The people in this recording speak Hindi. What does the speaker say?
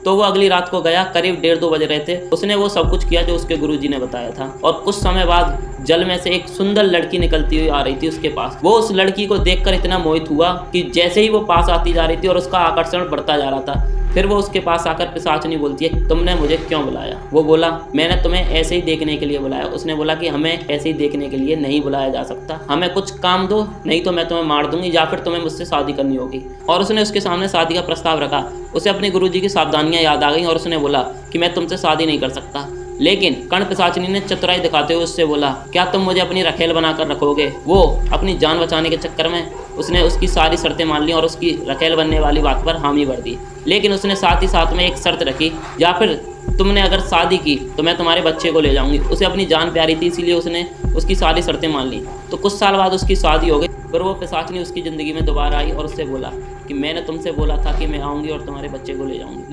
तो वो अगली रात को गया, करीब 1:30-2 बज रहे थे। उसने वो सब कुछ किया जो उसके गुरुजी ने बताया था। और कुछ समय बाद जल में से एक सुंदर लड़की निकलती हुई आ रही थी उसके पास। वो उस लड़की को देखकर इतना मोहित हुआ कि जैसे ही वो पास आती जा रही थी और उसका आकर्षण बढ़ता जा रहा था, फिर वो उसके पास आकर पिशाचनी बोलती है, तुमने मुझे क्यों बुलाया? वो बोला, मैंने तुम्हें ऐसे ही देखने के लिए बुलाया। उसने बोला कि हमें ऐसे ही देखने के लिए नहीं बुलाया जा सकता, हमें कुछ काम दो, नहीं तो मैं तुम्हें मार दूंगी या फिर तुम्हें मुझसे शादी करनी होगी। और उसने उसके सामने शादी का प्रस्ताव रखा। उसे अपने गुरुजी की सावधानियां याद आ गई और उसने बोला कि मैं तुमसे शादी नहीं कर सकता। लेकिन कर्ण पिशाचिनी ने चतुराई दिखाते हुए उससे बोला, क्या तुम मुझे अपनी रखेल बनाकर रखोगे? वो अपनी जान बचाने के चक्कर में उसने उसकी सारी शर्तें मान ली और उसकी रखेल बनने वाली बात पर हामी भर दी। लेकिन उसने साथ ही साथ में एक शर्त रखी, या फिर तुमने अगर शादी की तो मैं तुम्हारे बच्चे को ले जाऊंगी। उसे अपनी जान प्यारी थी, इसीलिए उसने उसकी सारी शर्तें मान ली। तो कुछ साल बाद उसकी शादी हो गई। फिर वो पिशाचिनी उसकी ज़िंदगी में दोबारा आई और उससे बोला कि मैंने तुमसे बोला था कि मैं आऊँगी और तुम्हारे बच्चे को ले जाऊँगी।